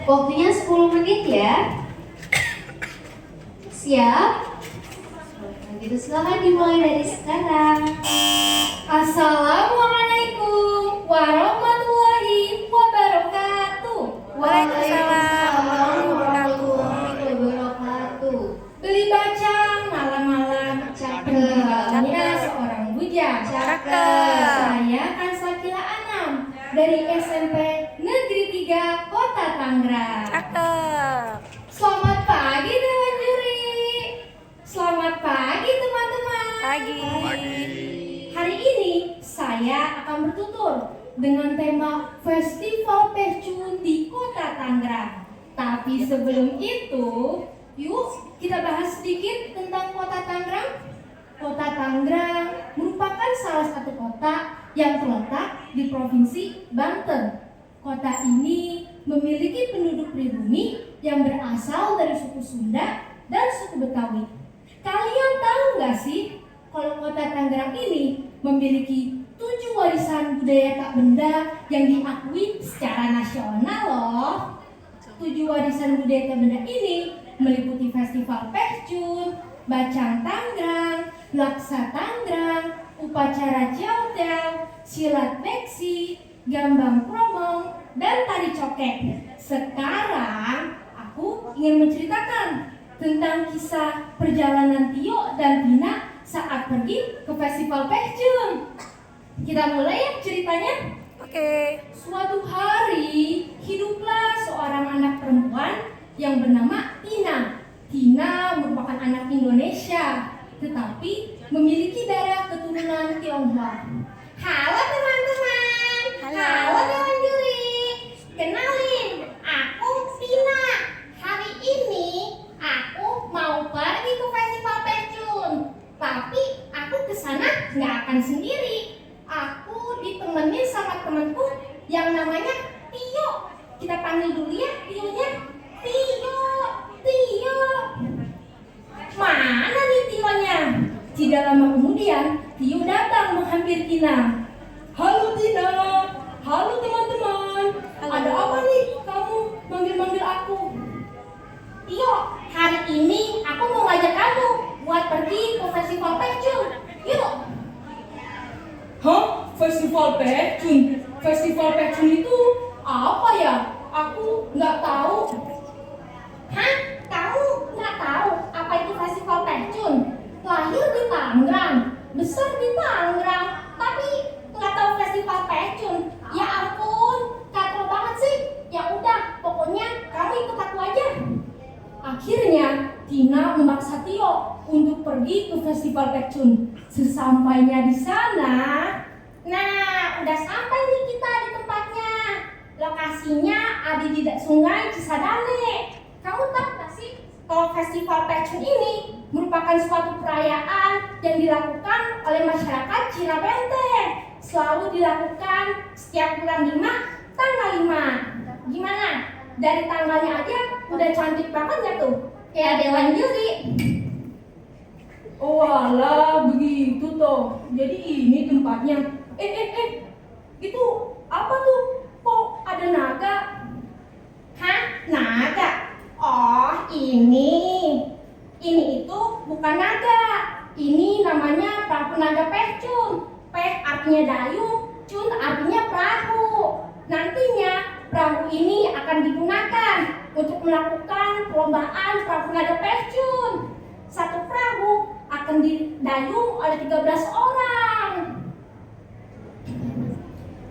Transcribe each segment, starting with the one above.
Waktunya 10 menit ya. Siap? Gitu, silahkan dimulai dari sekarang. Assalamualaikum warahmatullahi wabarakatuh. Waalaikumsalam warahmatullahi wabarakatuh. Beli bacang malam-malam, penjualnya seorang bujang. Saya Kansakila Anam dari SMP Negeri 3 Kota Tangerang. Selamat pagi Dewan Juri. Selamat pagi teman-teman. Pagi. Hari ini saya akan bertutur dengan tema Festival Pecun di Kota Tangerang. Tapi sebelum itu, yuk kita bahas sedikit tentang Kota Tangerang. Kota Tangerang merupakan salah satu kota yang terletak di Provinsi Banten. Kota ini memiliki penduduk pribumi yang berasal dari suku Sunda dan suku Betawi. Kalian tahu nggak sih kalau Kota Tangerang ini memiliki 7 warisan budaya tak benda yang diakui secara nasional loh. 7 warisan budaya tak benda ini meliputi Festival Pecun, Bacang Tangerang, Laksa Tangerang, upacara Ciauteu, silat beksi, gambang kromong, dan tari coket. Sekarang aku ingin menceritakan tentang kisah perjalanan Tio dan Tina saat pergi ke Festival Pecun. Kita mulai ya ceritanya. Oke. Suatu hari hiduplah seorang anak perempuan yang bernama Tina. Tina merupakan anak Indonesia, tetapi memiliki darah keturunan Tionghoa. Halo teman-teman. Halo Dewan Juri. Kenalin, aku Tina. Hari ini aku mau pergi ke Festival Pecun. Tapi aku kesana nggak akan sendiri. Aku ditemenin sama temanku yang namanya Tio. Kita panggil dulu ya Tionya. Tio. Mana nih Tionya? Tidak lama kemudian Tio datang menghampiri Tina. Halo Tina. Halo teman-teman. Halo. Ada apa nih kamu manggil-manggil aku? Tio, hari ini aku mau ngajak kamu buat pergi ke Festival Pecun. Yuk. Hah? Festival Pecun? Festival Pecun itu apa ya? Aku nggak tahu. Hah? Kamu nggak tahu apa itu Festival Pecun? Lahir di Tangerang, besar di Tangerang, tapi nggak tahu Festival Pecun. Ya ampun, kaku banget sih. Ya udah, pokoknya kamu ikut aku aja. Akhirnya Tina memaksa Tio untuk pergi ke Festival Pecun. Sesampainya di sana, nah udah sampai nih kita di tempatnya. Lokasinya ada di Sungai Cisadane. Kamu tahu gak sih kalau Festival Pecun ini merupakan suatu perayaan yang dilakukan oleh masyarakat Cina Benteng. Selalu dilakukan setiap bulan 5, tanggal 5. Gimana? Dari tanggalnya aja udah cantik banget ya tuh, kayak Dewan Juri. Oh alah, begitu toh. Jadi ini tempatnya. Itu apa tuh? Kok ada naga? Hah? Naga? Oh, ini itu bukan naga. Ini namanya perahu naga Pecun. Peh artinya dayung, cun artinya perahu. Nantinya perahu ini akan digunakan untuk melakukan perlombaan perahu naga Pecun. Satu perahu akan didayung oleh 13 orang.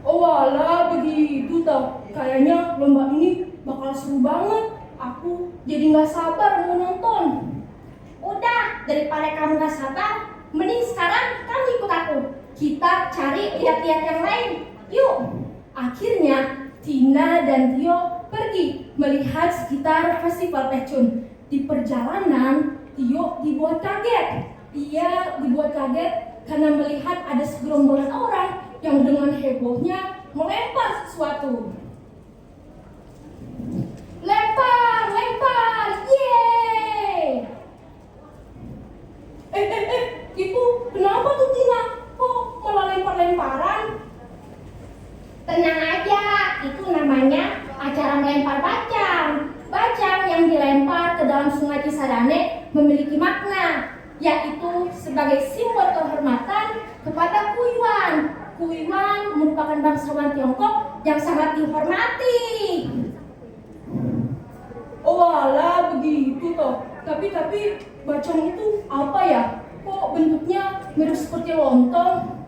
Oh walah, begitu toh. Kayaknya lomba ini bakal seru banget. Aku jadi nggak sabar mau nonton. Udah, daripada kamu nggak sabar, mending sekarang kamu ikut aku. Kita cari lihat-lihat yang lain. Yuk. Akhirnya Tina dan Tio pergi melihat sekitar Festival Pecun. Di perjalanan, Tio dibuat kaget. Ia dibuat kaget karena melihat ada segerombolan orang yang dengan hebohnya melempar sesuatu. Lempar, yeay! Ibu, kenapa tuh Tina? Kok malah lempar-lemparan? Tenang aja, itu namanya acara melempar memiliki makna, yaitu sebagai simbol kehormatan kepada Kuiwan. Kuiwan merupakan bangsawan Tiongkok yang sangat dihormati. Oh alah, begitu toh. Tapi bacang itu apa ya? Kok bentuknya mirip seperti lontong?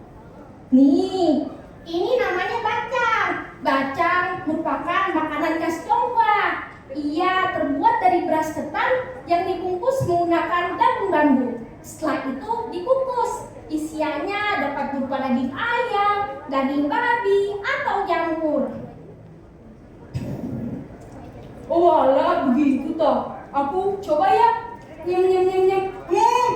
Nih, ini namanya bacang. Bacang merupakan makanan khas Tionghoa. Ia terbuat dari beras ketan yang dibungkus menggunakan daun bambu. Setelah itu dikukus. Isiannya dapat berupa daging ayam, daging babi, atau jamur. Oh alah, begitu toh. Aku coba ya. Nyam.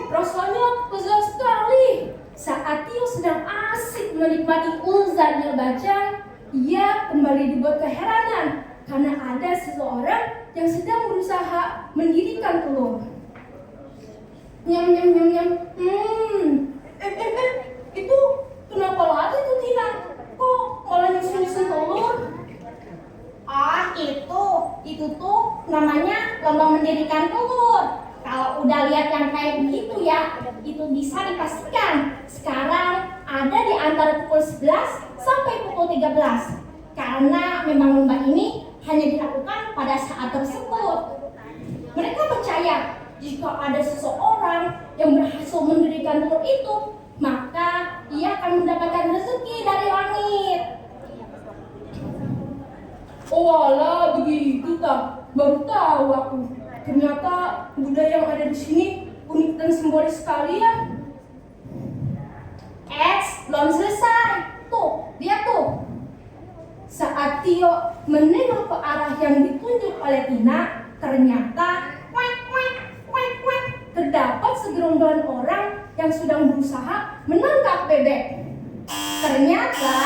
Rasanya lezat sekali. Saat Tio sedang asik menikmati lezatnya bacang, ia kembali dibuat keheranan karena ada seseorang yang sedang berusaha mendirikan telur. Nyam. Itu kenapa lagi tuh Tina? Kok malah nyusun telur? Ah, itu tuh namanya lomba mendirikan telur. Kalau udah lihat yang kayak begitu ya, itu bisa dipastikan sekarang ada di antara pukul 11 sampai pukul 13. Karena memang lomba ini hanya dilakukan pada saat tersebut. Mereka percaya jika ada seseorang yang berhasil mendirikan telur itu, maka ia akan mendapatkan rezeki dari langit. Oh alah, begitu tak? Baru tahu aku. Ternyata budaya yang ada di sini unik dan simbolis sekali ya. Belum selesai. Tuh, lihat tuh. Saat Tio menengok ke arah yang ditunjuk oleh Tina, ternyata terdapat segerombolan orang yang sedang berusaha menangkap bebek. Ternyata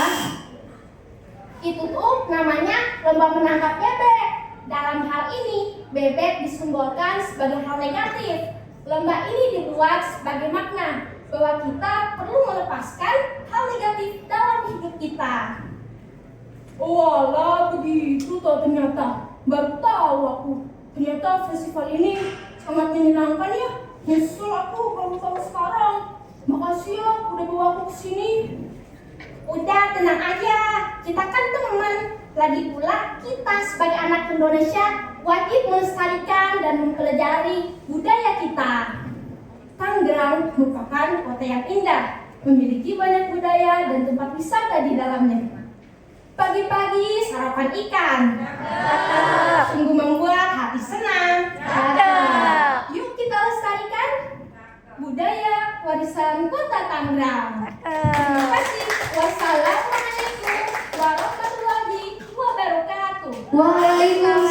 itu tuh namanya lomba menangkap bebek. Dalam hal ini, bebek disimbolkan sebagai hal negatif. Lomba ini dibuat sebagai makna bahwa kita perlu melepaskan hal negatif dalam hidup kita. Oh alah, begitu toh ternyata. Baru tahu aku. Ternyata festival ini sangat menyenangkan ya. Nyesel aku baru tahu sekarang. Makasih ya udah bawa aku ke sini. Udah, tenang aja. Kita kan teman. Lagi pula kita sebagai anak Indonesia wajib melestarikan dan mempelajari budaya kita. Tangerang merupakan kota yang indah, memiliki banyak budaya dan tempat wisata di dalamnya. Pagi-pagi sarapan ikan, sungguh membuat hati senang. Yuk kita lestarikan budaya warisan kota Tangerang. Terima kasih. Wassalamualaikum warahmatullahi wabarakatuh. Waalaikumsalam